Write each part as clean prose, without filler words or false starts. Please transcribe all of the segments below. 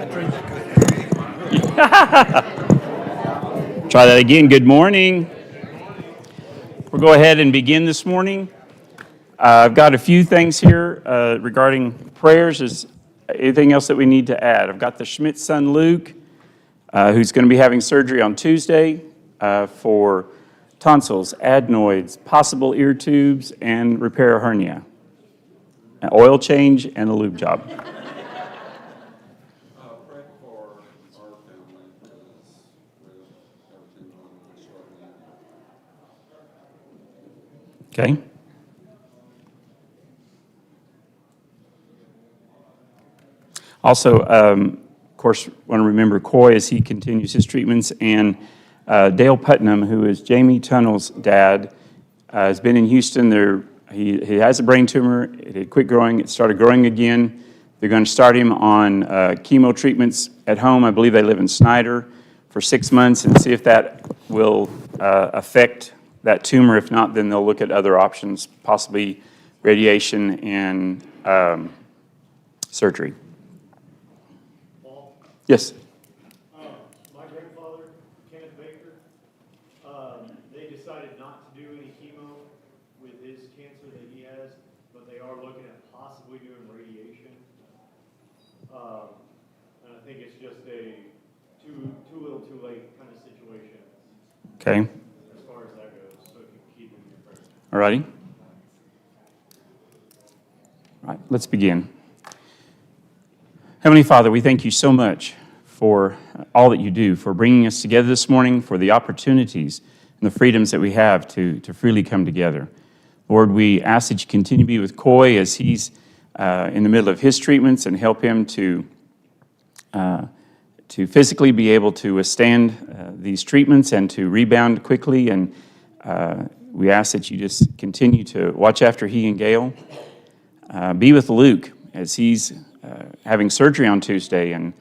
Try that again. Good morning. We'll go ahead and begin this morning. I've got a few things here regarding prayers. Is anything else that we need to add? I've got the Schmidt's son Luke, who's going to be having surgery on Tuesday for tonsils, adenoids, possible ear tubes, and repair a hernia. An oil change and a lube job. Okay. Also, of course, want to remember Coy as he continues his treatments, and Dale Putnam, who is Jamie Tunnell's dad, has been in Houston. He has a brain tumor. It had quit growing. It started growing again. They're going to start him on chemo treatments at home. I believe they live in Snyder for 6 months and see if that will affect that tumor. If not, then they'll look at other options, possibly radiation and surgery. Paul? Yes? My grandfather, Kenneth Baker, they decided not to do any chemo with his cancer that he has, but they are looking at possibly doing radiation. And I think it's just a too little too late kind of situation. Okay. All righty. All right, let's begin. Heavenly Father, we thank you so much for all that you do, for bringing us together this morning, for the opportunities and the freedoms that we have to freely come together. Lord, we ask that you continue to be with Coy as he's in the middle of his treatments and help him to physically be able to withstand these treatments and to rebound quickly. And we ask that you just continue to watch after he and Gail. Be with Luke as he's having surgery on Tuesday, and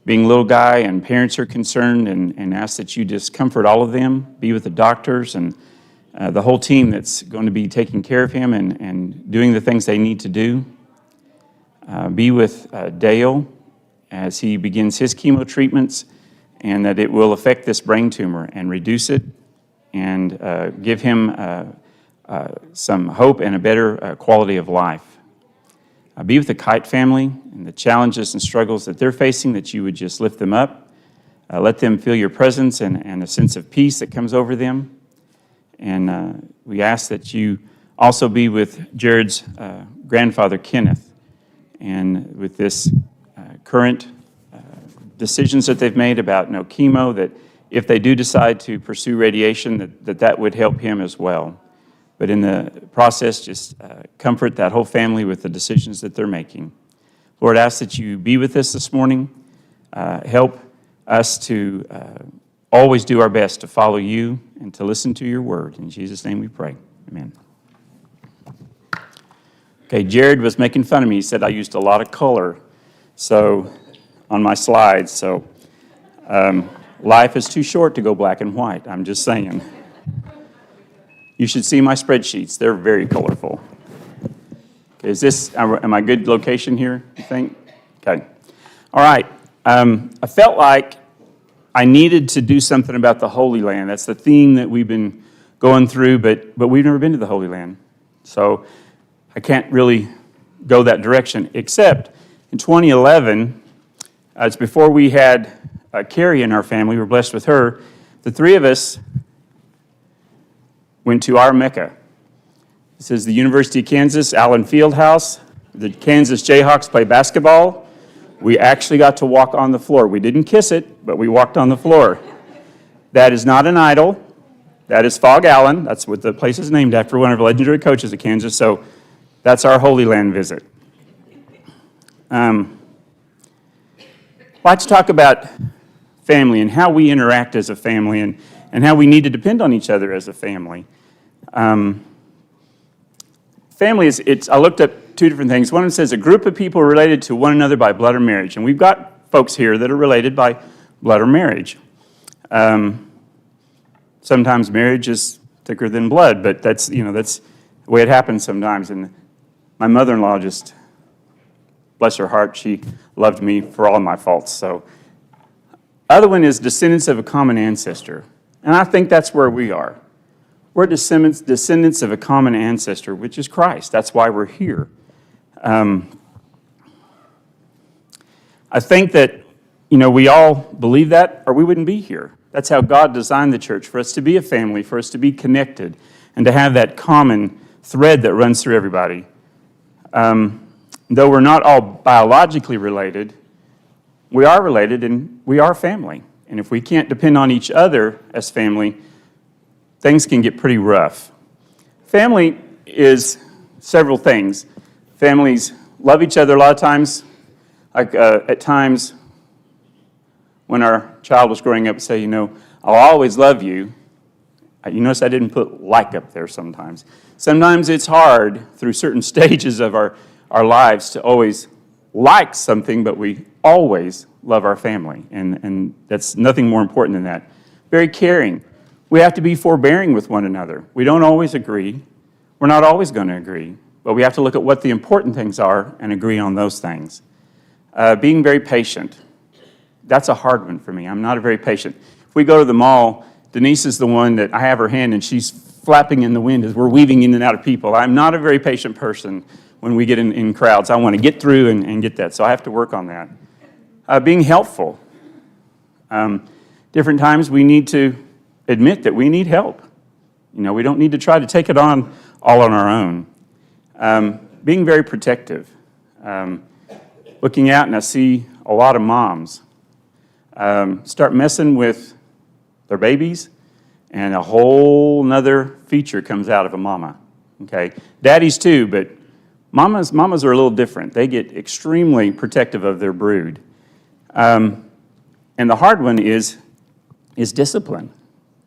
being a little guy and parents are concerned, and ask that you just comfort all of them. Be with the doctors and the whole team that's going to be taking care of him and doing the things they need to do. Be with Dale as he begins his chemo treatments, and that it will affect this brain tumor and reduce it, and give him some hope and a better quality of life. Be with the Kite family and the challenges and struggles that they're facing, that you would just lift them up. Let them feel your presence and a sense of peace that comes over them. And we ask that you also be with Jared's grandfather, Kenneth, and with this current decisions that they've made about no chemo, that if they do decide to pursue radiation, that would help him as well. But in the process, just comfort that whole family with the decisions that they're making. Lord, I ask that you be with us this morning. Help us to always do our best to follow you and to listen to your word. In Jesus' name we pray. Amen. Okay, Jared was making fun of me. He said I used a lot of color on my slides. So life is too short to go black and white. I'm just saying. You should see my spreadsheets. They're very colorful. Okay, am I good location here, you think? Okay. All right. I felt like I needed to do something about the Holy Land. That's the theme that we've been going through, but we've never been to the Holy Land. So I can't really go that direction, except in 2011, it's before we had Carrie in our family. We were blessed with her. The three of us went to our Mecca. This is the University of Kansas, Allen Fieldhouse. The Kansas Jayhawks play basketball. We actually got to walk on the floor. We didn't kiss it, but we walked on the floor. That is not an idol. That is Fog Allen. That's what the place is named after, one of the legendary coaches of Kansas. So that's our Holy Land visit. I'd like to talk about family and how we interact as a family, and how we need to depend on each other as a family. Family I looked up two different things. One says a group of people related to one another by blood or marriage. And we've got folks here that are related by blood or marriage. Sometimes marriage is thicker than blood, but that's the way it happens sometimes. And my mother-in-law just bless her heart, she loved me for all my faults. So, other one is descendants of a common ancestor. And I think that's where we are. We're descendants of a common ancestor, which is Christ. That's why we're here. I think that, we all believe that, or we wouldn't be here. That's how God designed the church, for us to be a family, for us to be connected, and to have that common thread that runs through everybody. Though we're not all biologically related, we are related and we are family. And if we can't depend on each other as family, things can get pretty rough. Family is several things. Families love each other a lot of times. Like at times when our child was growing up, say, I'll always love you. You notice I didn't put like up there sometimes. Sometimes it's hard through certain stages of our lives to always like something, but we always love our family, and that's nothing more important than that. Very caring. We have to be forbearing with one another. We don't always agree. We're not always going to agree, but we have to look at what the important things are and agree on those things. Being very patient. That's a hard one for me. I'm not a very patient. If we go to the mall, Denise is the one that I have her hand, and she's flapping in the wind as we're weaving in and out of people. I'm not a very patient person when we get in crowds. I want to get through and get that, so I have to work on that. Being helpful. Different times we need to admit that we need help. We don't need to try to take it on all on our own. Being very protective. Looking out and I see a lot of moms start messing with their babies, and a whole nother feature comes out of a mama. Okay, daddies too, but mamas are a little different. They get extremely protective of their brood. And the hard one is discipline.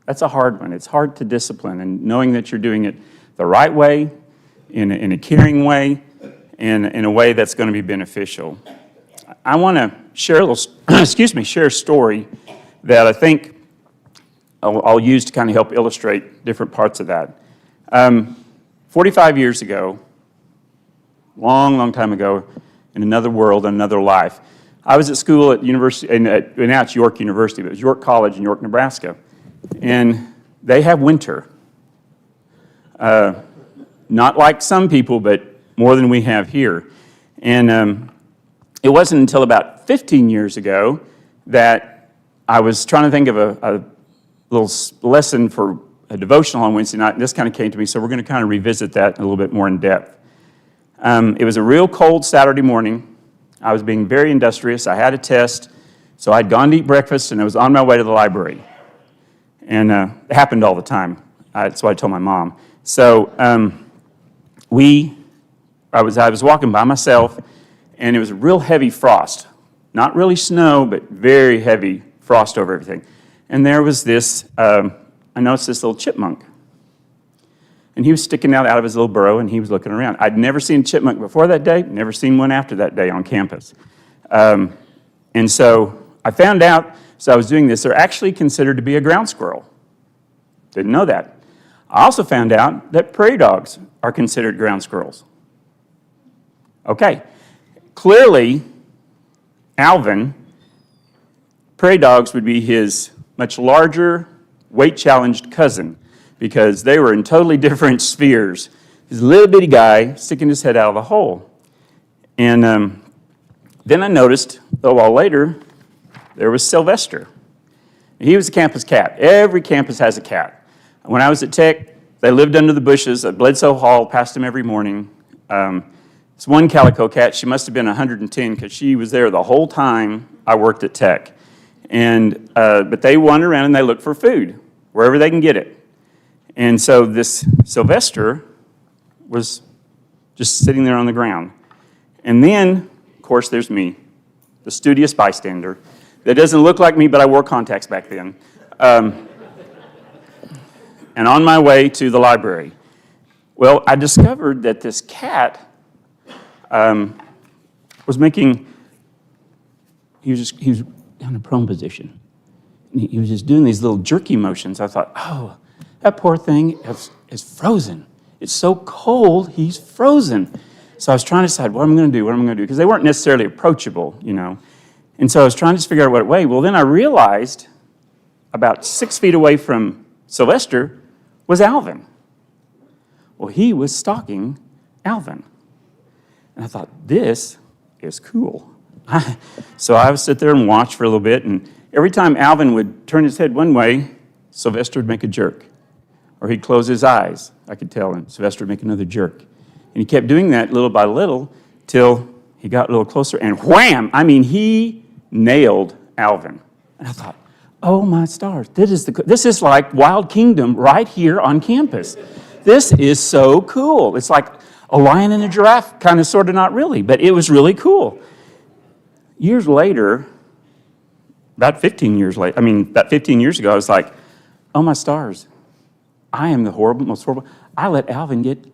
That's a hard one. It's hard to discipline, and knowing that you're doing it the right way, in a caring way, and in a way that's going to be beneficial. I want to share share a story that I think I'll use to kind of help illustrate different parts of that. 45 years ago, long time ago, in another world, another life, I was at school at university, and now it's York University, but it was York College in York, Nebraska, and they have winter. Not like some people, but more than we have here. And it wasn't until about 15 years ago that I was trying to think of a little lesson for a devotional on Wednesday night, and this kind of came to me, so we're going to kind of revisit that a little bit more in depth. It was a real cold Saturday morning. I was being very industrious. I had a test, so I'd gone to eat breakfast, and I was on my way to the library. And it happened all the time. That's what I told my mom. So I was walking by myself, and it was a real heavy frost. Not really snow, but very heavy frost over everything. And there was this, I noticed this little chipmunk. And he was sticking out of his little burrow, and he was looking around. I'd never seen a chipmunk before that day, never seen one after that day on campus. And so I found out, so I was doing this, they're actually considered to be a ground squirrel. Didn't know that. I also found out that prairie dogs are considered ground squirrels. Okay, clearly, Alvin, prairie dogs would be his much larger, weight-challenged cousin, because they were in totally different spheres. This little bitty guy sticking his head out of the hole. And then I noticed, a while later, there was Sylvester. He was a campus cat. Every campus has a cat. When I was at Tech, they lived under the bushes at Bledsoe Hall, passed him every morning. This one calico cat, she must have been 110 because she was there the whole time I worked at Tech. And but they wander around and they look for food, wherever they can get it. And so this Sylvester was just sitting there on the ground. And then, of course, there's me, the studious bystander. That doesn't look like me, but I wore contacts back then. And on my way to the library. Well, I discovered that this cat was making, he was down in prone position. And he was just doing these little jerky motions. I thought, oh, that poor thing is frozen. It's so cold, he's frozen. So I was trying to decide, what am I going to do, because they weren't necessarily approachable, And so I was trying to figure out what way. Well, then I realized about 6 feet away from Sylvester was Alvin. Well, he was stalking Alvin. And I thought, this is cool. So I would sit there and watch for a little bit, and every time Alvin would turn his head one way, Sylvester would make a jerk. Or he'd close his eyes, I could tell, and Sylvester would make another jerk. And he kept doing that little by little till he got a little closer, and wham! He nailed Alvin. And I thought, oh my stars, this is like Wild Kingdom right here on campus. This is so cool. It's like a lion and a giraffe, kind of, sort of, not really, but it was really cool. Years later, about 15 years ago, I was like, oh my stars, I am the most horrible. I let Alvin get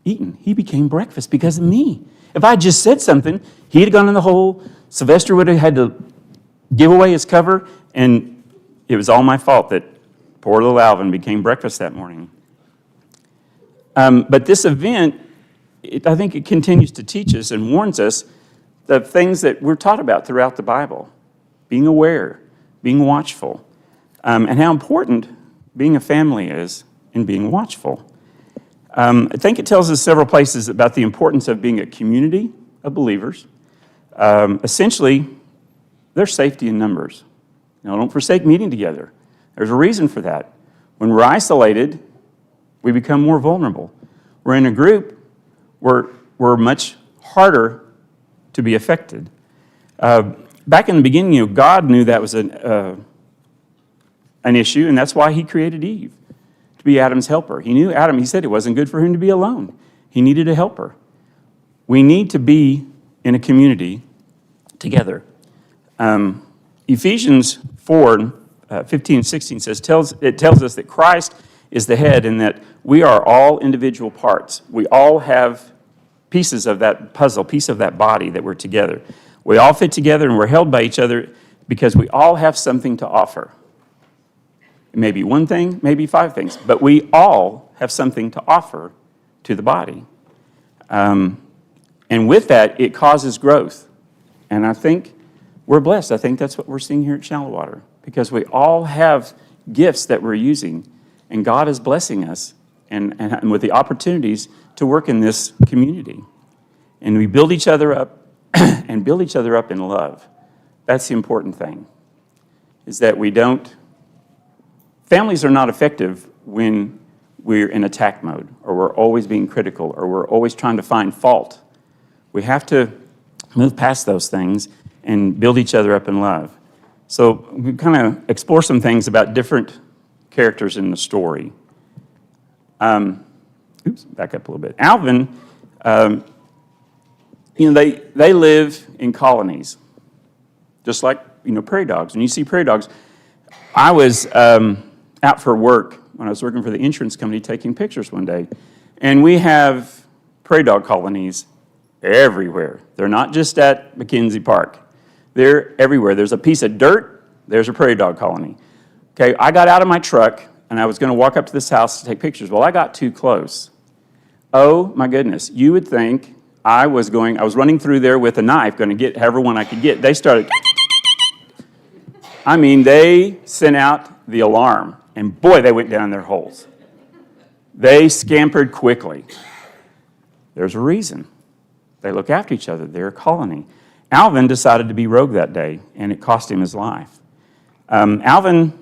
eaten. He became breakfast because of me. If I just said something, he'd have gone in the hole, Sylvester would have had to give away his cover, and it was all my fault that poor little Alvin became breakfast that morning. But this event, I think it continues to teach us and warns us the things that we're taught about throughout the Bible. Being aware, being watchful, and how important being a family is in being watchful. I think it tells us several places about the importance of being a community of believers. Essentially, there's safety in numbers. Don't forsake meeting together. There's a reason for that. When we're isolated, we become more vulnerable. We're in a group, we're much harder to be affected. Back in the beginning, God knew that was an issue, and that's why he created Eve, to be Adam's helper. He knew Adam, he said it wasn't good for him to be alone. He needed a helper. We need to be in a community together. Ephesians 4, 15 and 16 tells us that Christ is the head and that we are all individual parts. We all have pieces of that puzzle, piece of that body that we're together. We all fit together and we're held by each other because we all have something to offer. It may be one thing, maybe 5 things, but we all have something to offer to the body. And with that, it causes growth. And I think we're blessed. I think that's what we're seeing here at Shallowater, because we all have gifts that we're using, and God is blessing us and with the opportunities to work in this community. And we build each other up and build each other up in love. That's the important thing, is that families are not effective when we're in attack mode, or we're always being critical, or we're always trying to find fault. We have to move past those things and build each other up in love. So we kind of explore some things about different characters in the story. Back up a little bit. Alvin, they live in colonies, just like, prairie dogs. When you see prairie dogs, I was out for work when I was working for the insurance company taking pictures one day, and we have prairie dog colonies everywhere. They're not just at McKenzie Park. They're everywhere. There's a piece of dirt, there's a prairie dog colony. Okay, I got out of my truck, and I was going to walk up to this house to take pictures. Well, I got too close. Oh, my goodness. You would think I was running through there with a knife, going to get however one I could get. They started, they sent out the alarm, and boy, they went down their holes. They scampered quickly. There's a reason. They look after each other. They're a colony. Alvin decided to be rogue that day, and it cost him his life. Alvin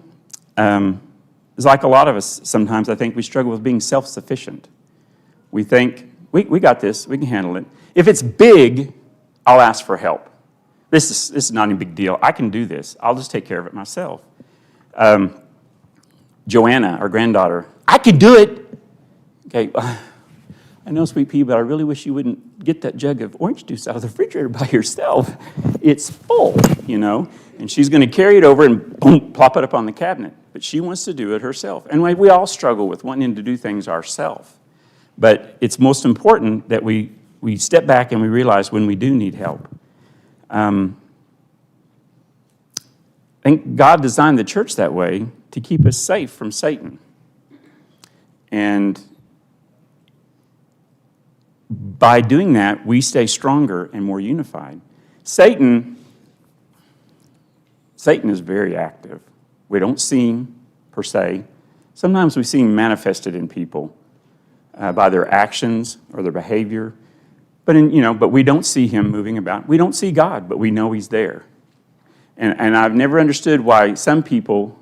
is like a lot of us sometimes. I think we struggle with being self-sufficient. We think, we got this, we can handle it. If it's big, I'll ask for help. This is not a big deal. I can do this. I'll just take care of it myself. Joanna, our granddaughter, I can do it. Okay, I know, sweet pea, but I really wish you wouldn't get that jug of orange juice out of the refrigerator by yourself. It's full, and she's going to carry it over and boom, plop it up on the cabinet. But she wants to do it herself. And we all struggle with wanting to do things ourselves. But it's most important that we step back and we realize when we do need help. I think God designed the church that way to keep us safe from Satan. And by doing that, we stay stronger and more unified. Satan is very active. We don't see him per se. Sometimes we see him manifested in people by their actions or their behavior. But we don't see him moving about. We don't see God, but we know he's there. And I've never understood why some people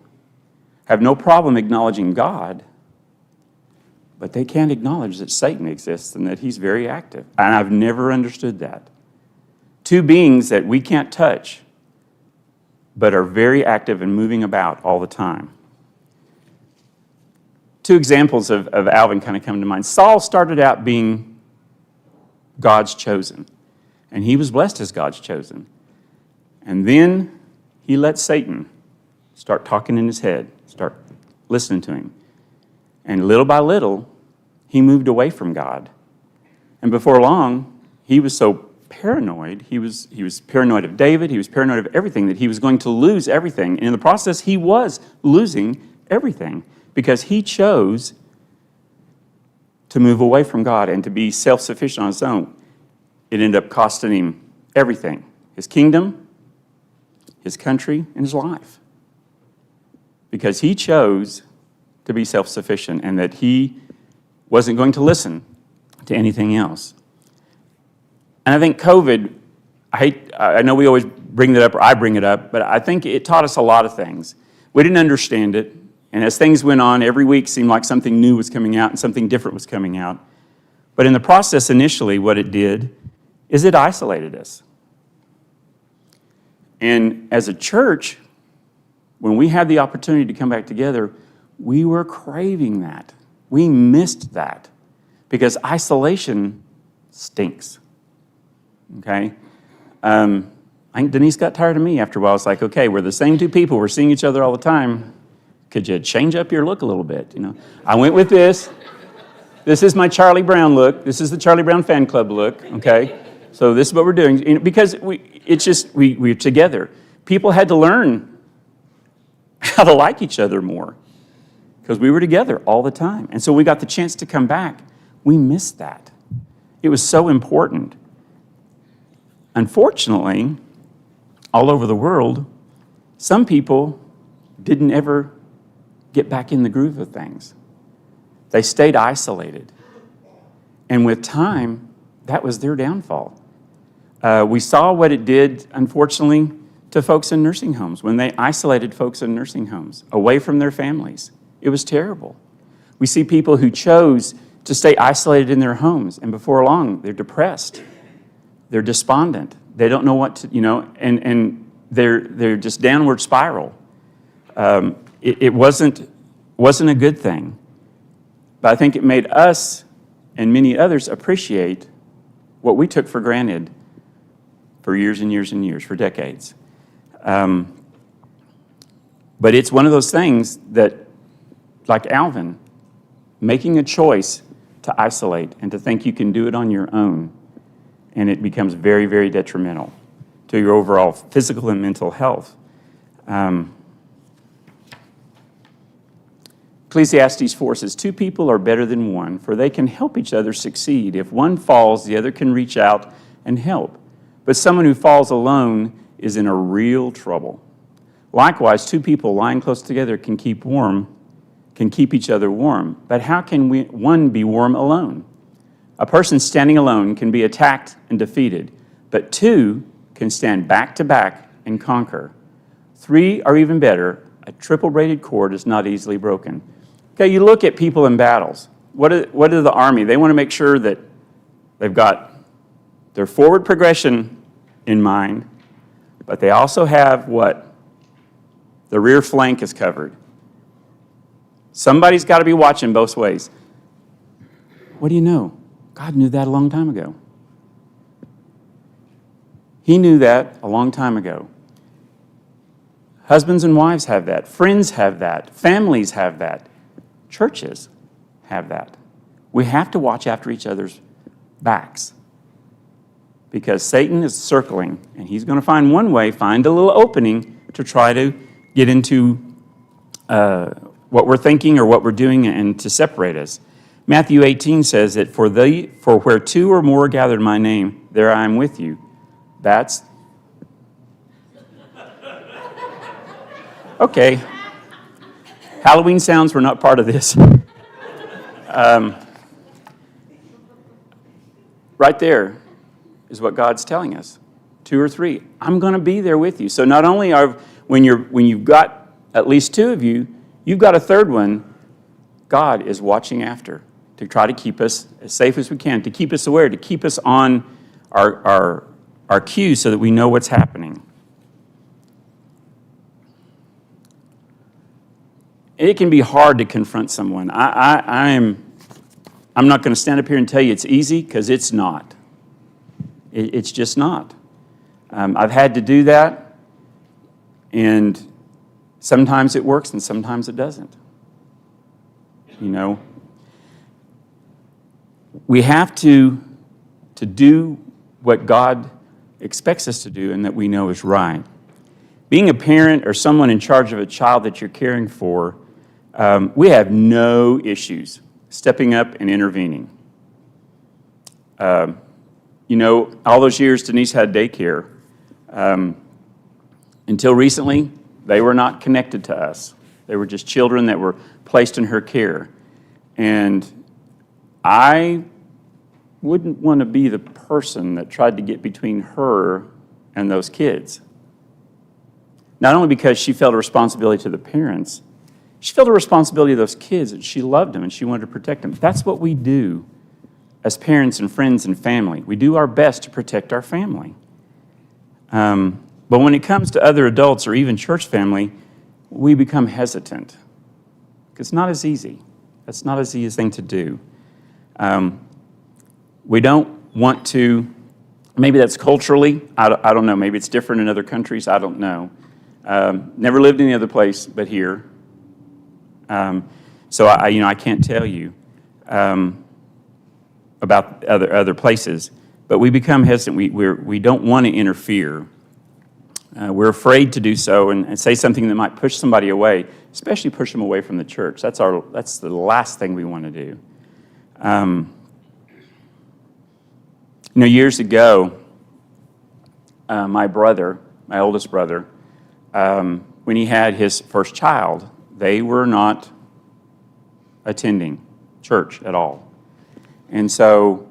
have no problem acknowledging God, but they can't acknowledge that Satan exists and that he's very active. And I've never understood that. Two beings that we can't touch, but are very active and moving about all the time. Two examples of Alvin kind of come to mind. Saul started out being God's chosen, and he was blessed as God's chosen. And then he let Satan start talking in his head, start listening to him. And little by little, he moved away from God. And before long, he was so paranoid. He was paranoid of David. He was paranoid of everything, that he was going to lose everything. And in the process, he was losing everything because he chose to move away from God and to be self-sufficient on his own. It ended up costing him everything: his kingdom, his country, and his life. Because he chose to be self-sufficient and that he wasn't going to listen to anything else. And I think COVID, I know we always bring that up, or I bring it up, but I think it taught us a lot of things. We didn't understand it, and as things went on, every week seemed like something new was coming out and something different was coming out. But in the process, initially, what it did is it isolated us. And as a church, when we had the opportunity to come back together, we were craving that. We missed that because isolation stinks. Okay? I think Denise got tired of me after a while. It's like, okay, we're the same two people. We're seeing each other all the time. Could you change up your look a little bit? I went with this. This is my Charlie Brown look. This is the Charlie Brown fan club look. Okay? So this is what we're doing. Because we're together. People had to learn how to like each other more because we were together all the time. And so we got the chance to come back. We missed that. It was so important. Unfortunately, all over the world, some people didn't ever get back in the groove of things. They stayed isolated. And with time, that was their downfall. We saw what it did, unfortunately, to folks in nursing homes when they isolated folks in nursing homes away from their families. It was terrible. We see people who chose to stay isolated in their homes, and before long, they're depressed. They're despondent. They don't know what to, and they're just downward spiral. It wasn't a good thing. But I think it made us and many others appreciate what we took for granted for years and years and years, for decades. But it's one of those things that, like Alvin, making a choice to isolate and to think you can do it on your own, and it becomes very, very detrimental to your overall physical and mental health. Ecclesiastes 4 says, 2 people are better than one, for they can help each other succeed. If one falls, the other can reach out and help. But someone who falls alone is in a real trouble. Likewise, 2 people lying close together can keep each other warm. But how can one be warm alone? A person standing alone can be attacked and defeated, but 2 can stand back to back and conquer. 3 are even better. A triple-braided cord is not easily broken. Okay, you look at people in battles. What are the army? They want to make sure that they've got their forward progression in mind, but they also have what? The rear flank is covered. Somebody's got to be watching both ways. What do you know? God knew that a long time ago. He knew that a long time ago. Husbands and wives have that. Friends have that. Families have that. Churches have that. We have to watch after each other's backs because Satan is circling, and he's going to find one way, find a little opening to try to get into what we're thinking or what we're doing and to separate us. Matthew 18 says that for where two or more gathered in my name, there I am with you. That's okay. Halloween sounds were not part of this. Right there is what God's telling us. 2 or 3, I'm going to be there with you. So not only when you've got at least 2 of you, you've got a third one. God is watching after to try to keep us as safe as we can, to keep us aware, to keep us on our cue so that we know what's happening. It can be hard to confront someone. I'm not going to stand up here and tell you it's easy, because it's not. It's just not. I've had to do that, and sometimes it works and sometimes it doesn't. You know, we have to do what God expects us to do and that we know is right. Being a parent or someone in charge of a child that you're caring for, we have no issues stepping up and intervening. You know, all those years Denise had daycare, until recently, they were not connected to us. They were just children that were placed in her care. And I wouldn't want to be the person that tried to get between her and those kids. Not only because she felt a responsibility to the parents, she felt a responsibility to those kids, and she loved them and she wanted to protect them. That's what we do as parents and friends and family. We do our best to protect our family. But when it comes to other adults or even church family, we become hesitant. It's not as easy. That's not as easy a thing to do. We don't want to, maybe that's culturally, I don't know, maybe it's different in other countries, I don't know. Never lived any other place but here. So I can't tell you about other places, but we become hesitant. We don't want to interfere. We're afraid to do so and say something that might push somebody away, especially push them away from the church. That's the last thing we want to do. Years ago, my oldest brother, when he had his first child, they were not attending church at all. And so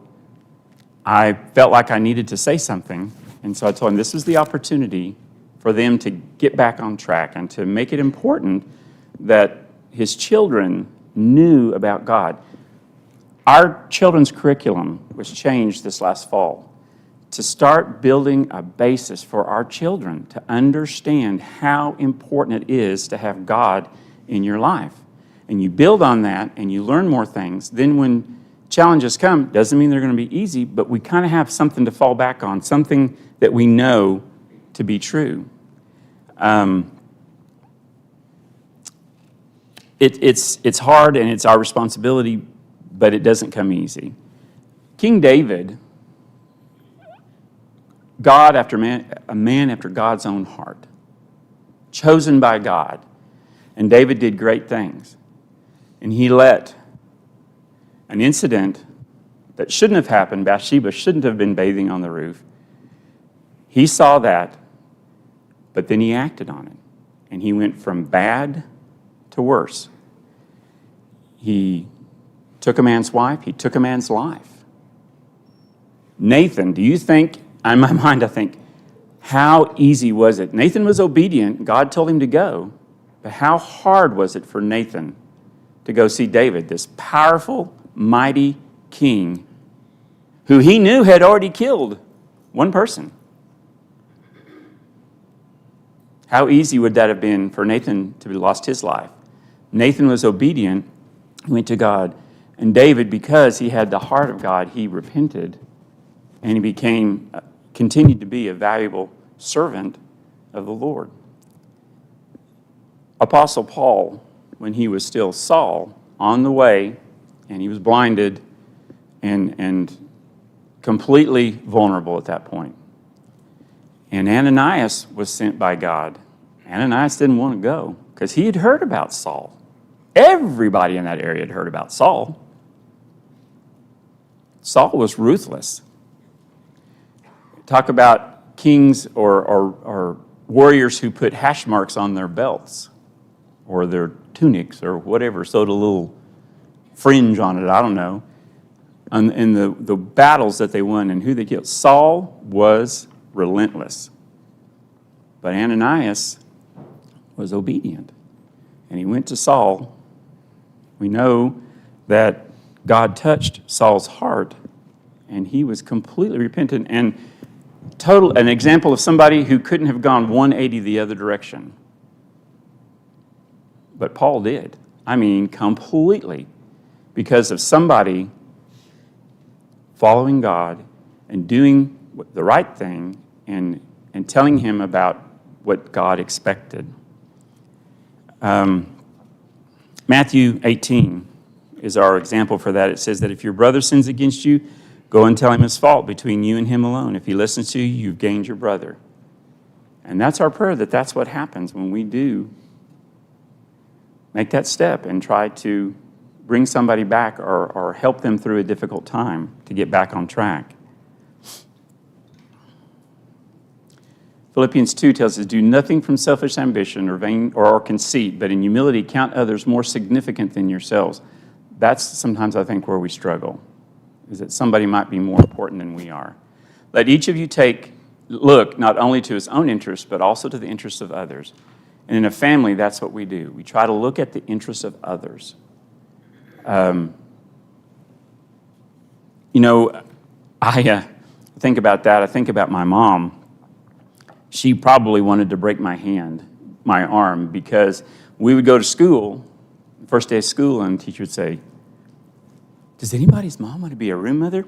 I felt like I needed to say something, and so I told him this is the opportunity for them to get back on track and to make it important that his children knew about God. Our children's curriculum was changed this last fall to start building a basis for our children to understand how important it is to have God in your life. And you build on that and you learn more things. Then when challenges come, doesn't mean they're going to be easy, but we kind of have something to fall back on, something that we know to be true. It's hard and it's our responsibility, but it doesn't come easy. King David, a man after God's own heart, chosen by God, and David did great things. And he let an incident that shouldn't have happened, Bathsheba shouldn't have been bathing on the roof. He saw that, but then he acted on it. And he went from bad to worse. He took a man's wife, he took a man's life. Nathan, do you think, in my mind I think, how easy was it? Nathan was obedient, God told him to go, but how hard was it for Nathan to go see David, this powerful, mighty king who he knew had already killed one person? How easy would that have been for Nathan to have lost his life? Nathan was obedient, he went to God. And David, because he had the heart of God, he repented and he continued to be a valuable servant of the Lord. Apostle Paul, when he was still Saul, on the way, and he was blinded and completely vulnerable at that point. And Ananias was sent by God. Ananias didn't want to go because he had heard about Saul. Everybody in that area had heard about Saul. Saul was ruthless. Talk about kings or warriors who put hash marks on their belts or their tunics or whatever, sewed a little fringe on it, I don't know, in the battles that they won and who they killed. Saul was relentless. But Ananias was obedient. And he went to Saul. We know that God touched Saul's heart, and he was completely repentant and an example of somebody who couldn't have gone 180 the other direction. But Paul did. I mean, completely, because of somebody following God and doing the right thing and telling him about what God expected. Matthew 18 is our example for that. It says that if your brother sins against you, go and tell him his fault between you and him alone. If he listens to you, you've gained your brother. And that's our prayer, that's what happens when we do make that step and try to bring somebody back or help them through a difficult time to get back on track. Philippians 2 tells us, do nothing from selfish ambition or vain or conceit, but in humility count others more significant than yourselves. That's sometimes, I think, where we struggle, is that somebody might be more important than we are. Let each of you look not only to his own interests, but also to the interests of others. And in a family, that's what we do. We try to look at the interests of others. I think about that. I think about my mom. She probably wanted to break my arm, because we would go to school, first day of school, and the teacher would say, does anybody's mom want to be a room mother?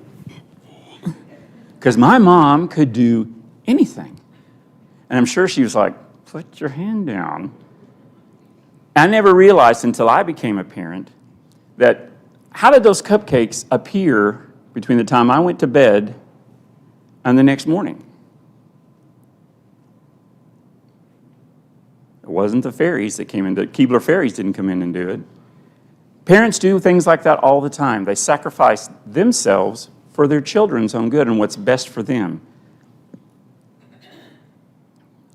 Because my mom could do anything. And I'm sure she was like, put your hand down. I never realized until I became a parent that how did those cupcakes appear between the time I went to bed and the next morning? It wasn't the fairies that came in. The Keebler fairies didn't come in and do it. Parents do things like that all the time. They sacrifice themselves for their children's own good and what's best for them.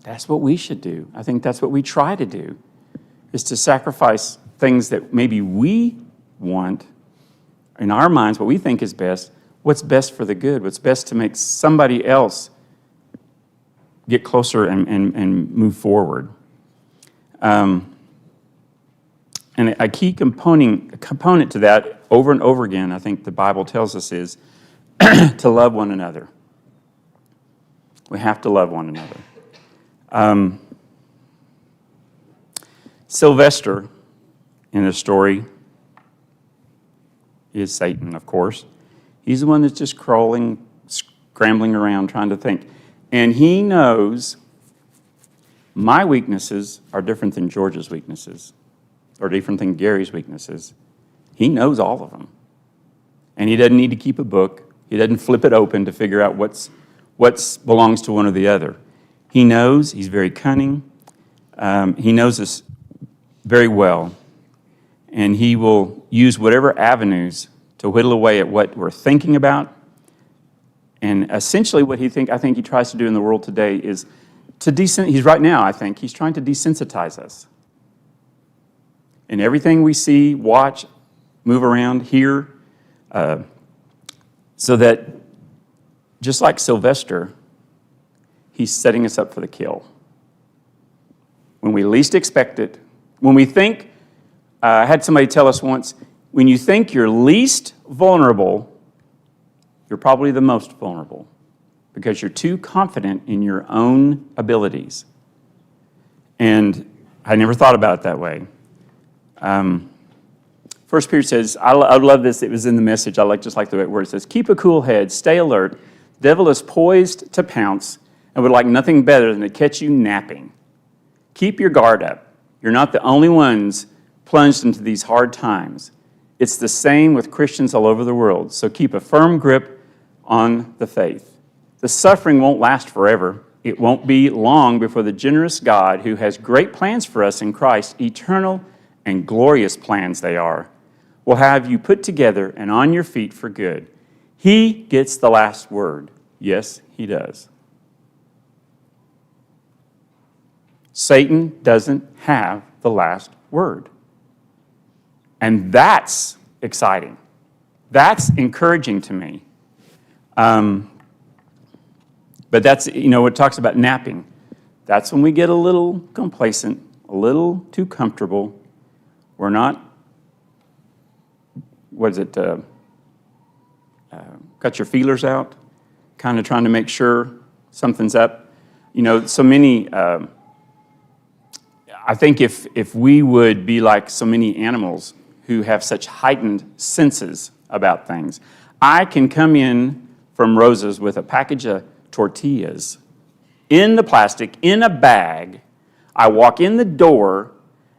That's what we should do. I think that's what we try to do, is to sacrifice things that maybe we want in our minds, what we think is best, what's best for the good, what's best to make somebody else get closer and move forward. And a key component to that, over and over again, I think the Bible tells us, is to love one another. We have to love one another. Sylvester, in the story, is Satan, of course. He's the one that's just scrambling around trying to think. And he knows my weaknesses are different than George's weaknesses, or different than Gary's weaknesses. He knows all of them. And he doesn't need to keep a book. He doesn't flip it open to figure out what belongs to one or the other. He knows. He's very cunning. He knows us very well. And he will use whatever avenues to whittle away at what we're thinking about. And essentially what I think he tries to do in the world today is he's right now, I think, he's trying to desensitize us. In everything we see, watch, move around, hear, so that just like Sylvester, he's setting us up for the kill. When we least expect it, when we think, I had somebody tell us once, when you think you're least vulnerable, you're probably the most vulnerable, because you're too confident in your own abilities. And I never thought about it that way. First Peter says, I love this, it was in the message, just like the word it says, keep a cool head, stay alert, devil is poised to pounce and would like nothing better than to catch you napping. Keep your guard up. You're not the only ones plunged into these hard times. It's the same with Christians all over the world, so keep a firm grip on the faith. The suffering won't last forever. It won't be long before the generous God, who has great plans for us in Christ, eternal and glorious plans they are, will have you put together and on your feet for good. He gets the last word. Yes, he does. Satan doesn't have the last word. And that's exciting. That's encouraging to me. But that's, it talks about napping. That's when we get a little complacent, a little too comfortable. We're not, got your feelers out, kind of trying to make sure something's up. So many, I think if we would be like so many animals who have such heightened senses about things, I can come in from Rosa's with a package of tortillas in the plastic, in a bag. I walk in the door,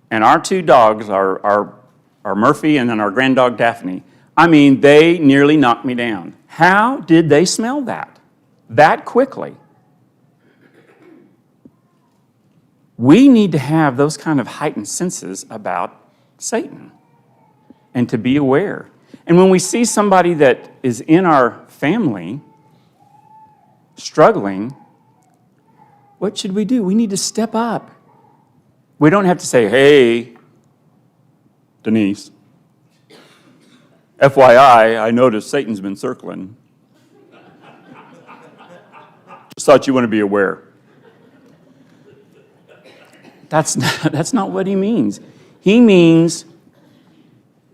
and our two dogs are Murphy and then our grand dog Daphne. I mean, they nearly knocked me down. How did they smell that quickly? We need to have those kind of heightened senses about Satan and to be aware. And when we see somebody that is in our family struggling, what should we do? We need to step up. We don't have to say, hey, Denise, FYI, I noticed Satan's been circling. Just thought you want to be aware. That's not what he means. He means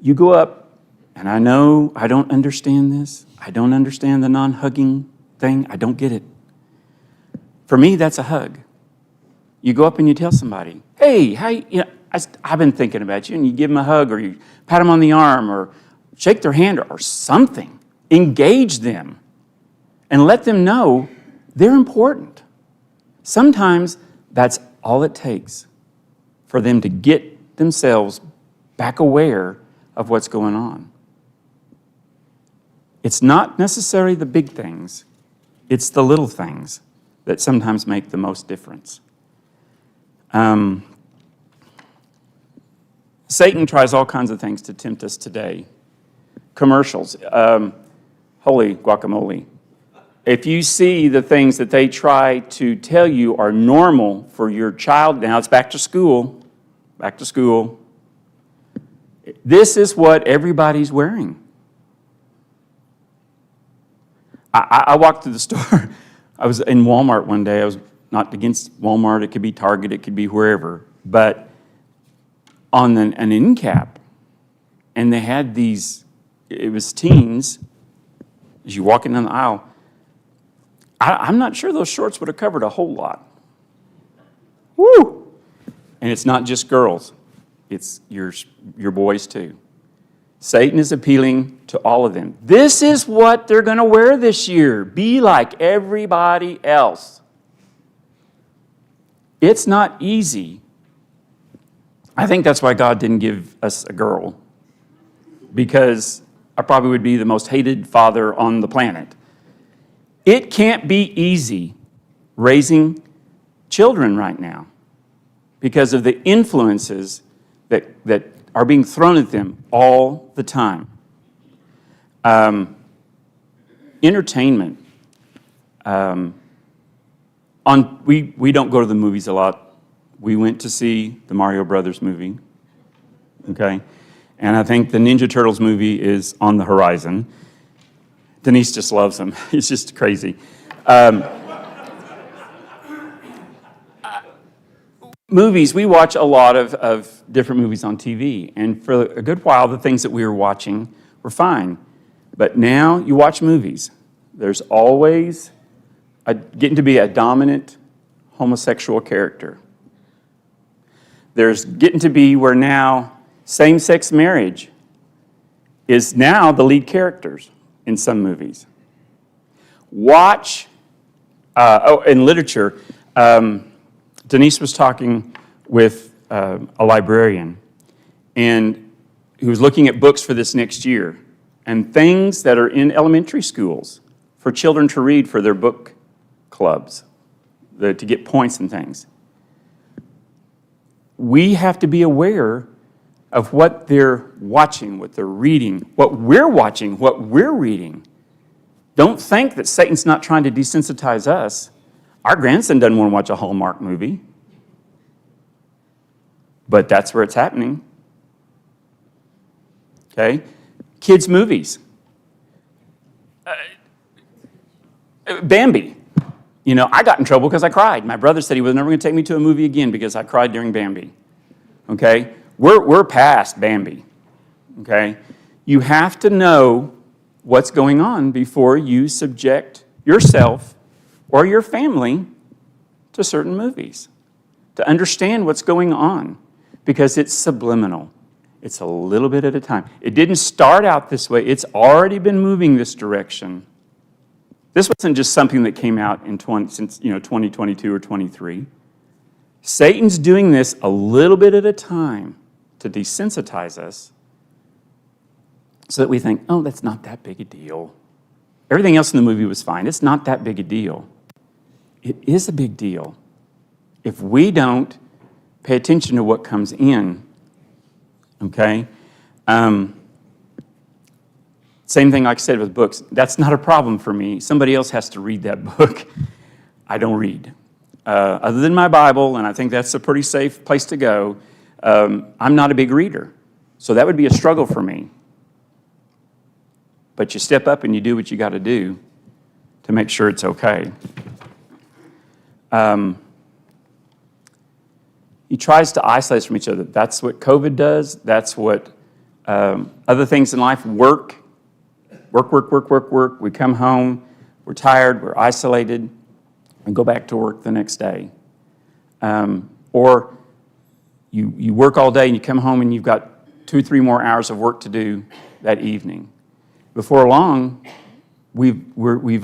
you go up, and I know I don't understand this. I don't understand the non-hugging thing. I don't get it. For me, that's a hug. You go up and you tell somebody, hey, I've been thinking about you, and you give them a hug, or you pat them on the arm, or shake their hand, or something. Engage them and let them know they're important. Sometimes that's all it takes for them to get themselves back aware of what's going on. It's not necessarily the big things. It's the little things that sometimes make the most difference. Satan tries all kinds of things to tempt us today. Commercials. Holy guacamole. If you see the things that they try to tell you are normal for your child, now it's back to school. Back to school. This is what everybody's wearing. I walked through the store. I was in Walmart one day. I was not against Walmart. It could be Target. It could be wherever. But on an end cap, and they had these, it was teens, as you walk in the aisle, I'm not sure those shorts would have covered a whole lot. Woo! And it's not just girls. It's your boys too. Satan is appealing to all of them. This is what they're going to wear this year. Be like everybody else. It's not easy. I think that's why God didn't give us a girl, because I probably would be the most hated father on the planet. It can't be easy raising children right now because of the influences that are being thrown at them all the time. Entertainment. We don't go to the movies a lot. We went to see the Mario Brothers movie, okay? And I think the Ninja Turtles movie is on the horizon. Denise just loves them. It's just crazy. Movies, we watch a lot of different movies on TV. And for a good while, the things that we were watching were fine. But now you watch movies. There's always getting to be a dominant homosexual character. There's getting to be where now same-sex marriage is now the lead characters in some movies. Watch, in literature, Denise was talking with a librarian, and who was looking at books for this next year, and things that are in elementary schools for children to read for their book clubs, to get points and things. We have to be aware of what they're watching, what they're reading, what we're watching, what we're reading. Don't think that Satan's not trying to desensitize us. Our grandson doesn't want to watch a Hallmark movie. But that's where it's happening. Okay? Kids' movies. Bambi. You know, I got in trouble because I cried. My brother said he was never going to take me to a movie again because I cried during Bambi. Okay? We're past Bambi. Okay? You have to know what's going on before you subject yourself or your family to certain movies. To understand what's going on. Because it's subliminal. It's a little bit at a time. It didn't start out this way. It's already been moving this direction. This wasn't just something that came out since 2022 or 23. Satan's doing this a little bit at a time to desensitize us so that we think, oh, that's not that big a deal. Everything else in the movie was fine. It's not that big a deal. It is a big deal. If we don't pay attention to what comes in, okay? Same thing like I said with books. That's not a problem for me. Somebody else has to read that book. I don't read. Other than my Bible, and I think that's a pretty safe place to go, I'm not a big reader. So that would be a struggle for me. But you step up and you do what you got to do to make sure it's okay. He tries to isolate us from each other. That's what COVID does. That's what other things in life work. Work. We come home, we're tired, we're isolated, and go back to work the next day. Or you work all day and you come home and you've got 2 or 3 more hours of work to do that evening. Before long, we've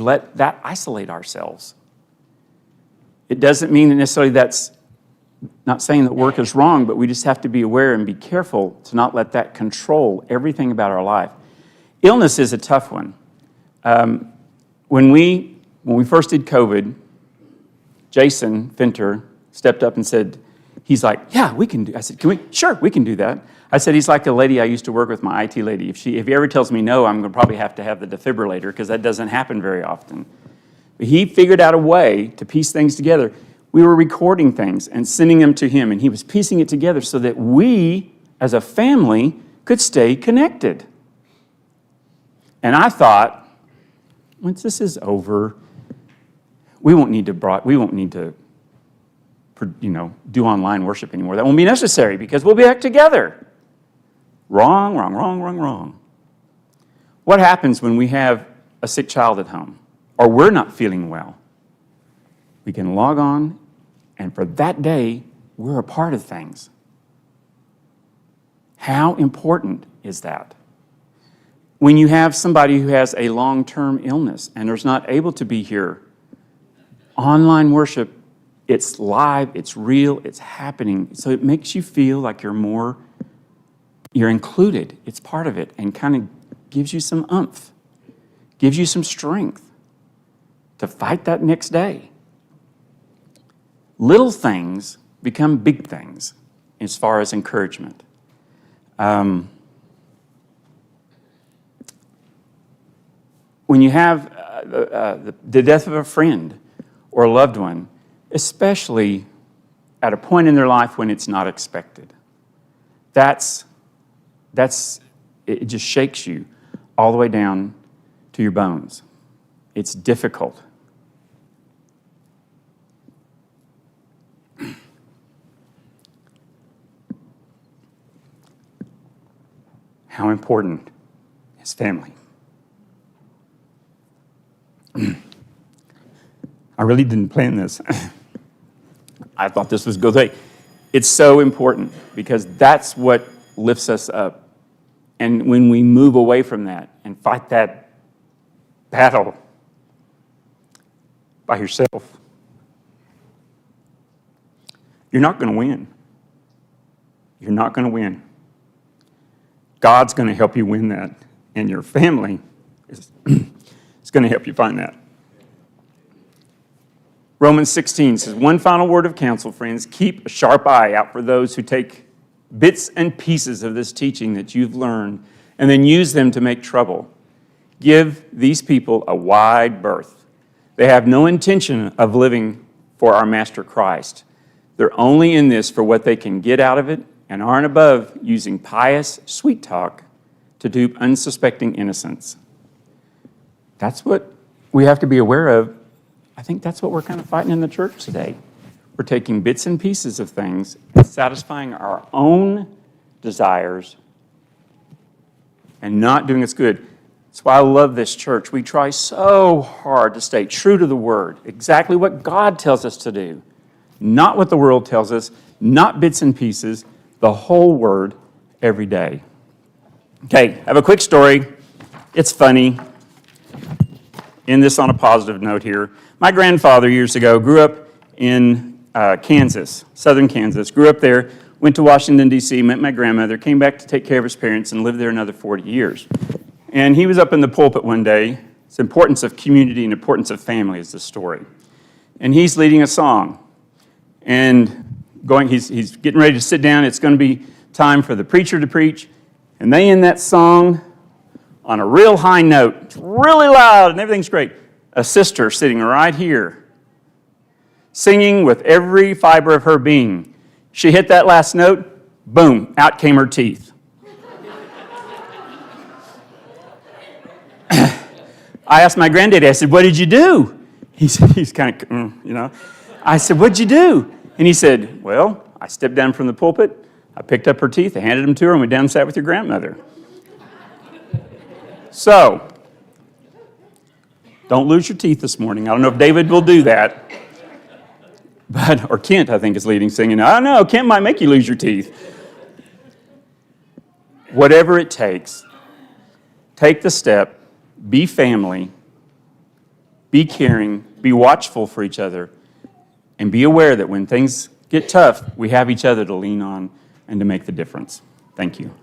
let that isolate ourselves. It doesn't mean that necessarily that's not saying that work is wrong, but we just have to be aware and be careful to not let that control everything about our life. Illness is a tough one. When we first did COVID, Jason Finter stepped up and said, he's like, yeah, we can do. I said, Sure, we can do that. I said, he's like the lady I used to work with, my IT lady. If he ever tells me no, I'm going to probably have to have the defibrillator because that doesn't happen very often. But he figured out a way to piece things together. We were recording things and sending them to him, and he was piecing it together so that we, as a family, could stay connected. And I thought, once this is over, we won't need to do online worship anymore. That won't be necessary because we'll be back together. Wrong. What happens when we have a sick child at home or we're not feeling well? We can log on, and for that day, we're a part of things. How important is that? When you have somebody who has a long-term illness and is not able to be here, online worship, it's live, it's real, it's happening. So it makes you feel like you're included. It's part of it and kind of gives you some oomph, gives you some strength to fight that next day. Little things become big things as far as encouragement. When you have the death of a friend or a loved one, especially at a point in their life when it's not expected, it just shakes you all the way down to your bones. It's difficult. How important is family? I really didn't plan this. I thought this was good. It's so important because that's what lifts us up. And when we move away from that and fight that battle by yourself, you're not going to win. You're not going to win. God's going to help you win that, and your family is going to help you find that. Romans 16 says, one final word of counsel, friends, keep a sharp eye out for those who take bits and pieces of this teaching that you've learned and then use them to make trouble. give these people a wide berth. They have no intention of living for our Master Christ. They're only in this for what they can get out of it and aren't above using pious sweet talk to dupe unsuspecting innocents. That's what we have to be aware of. I think that's what we're kind of fighting in the church today. We're taking bits and pieces of things and satisfying our own desires and not doing us good. That's why I love this church. We try so hard to stay true to the Word, exactly what God tells us to do, not what the world tells us, not bits and pieces, the whole Word every day. Okay, I have a quick story. It's funny. End this on a positive note here. My grandfather years ago grew up in Kansas, southern Kansas, grew up there, went to Washington, D.C., met my grandmother, came back to take care of his parents, and lived there another 40 years. And he was up in the pulpit one day. It's the importance of community and importance of family is the story. And he's leading a song. And he's getting ready to sit down. It's going to be time for the preacher to preach. And they end that song on a real high note. It's really loud and everything's great. A sister sitting right here, singing with every fiber of her being. She hit that last note, boom, out came her teeth. I asked my granddaddy, I said, what did you do? He's kind of, I said, what'd you do? And he said, well, I stepped down from the pulpit, I picked up her teeth, I handed them to her, and went down and sat with your grandmother. So, don't lose your teeth this morning. I don't know if David will do that. Or Kent, I think, is leading singing. I don't know, Kent might make you lose your teeth. Whatever it takes, take the step, be family, be caring, be watchful for each other, and be aware that when things get tough, we have each other to lean on and to make the difference. Thank you.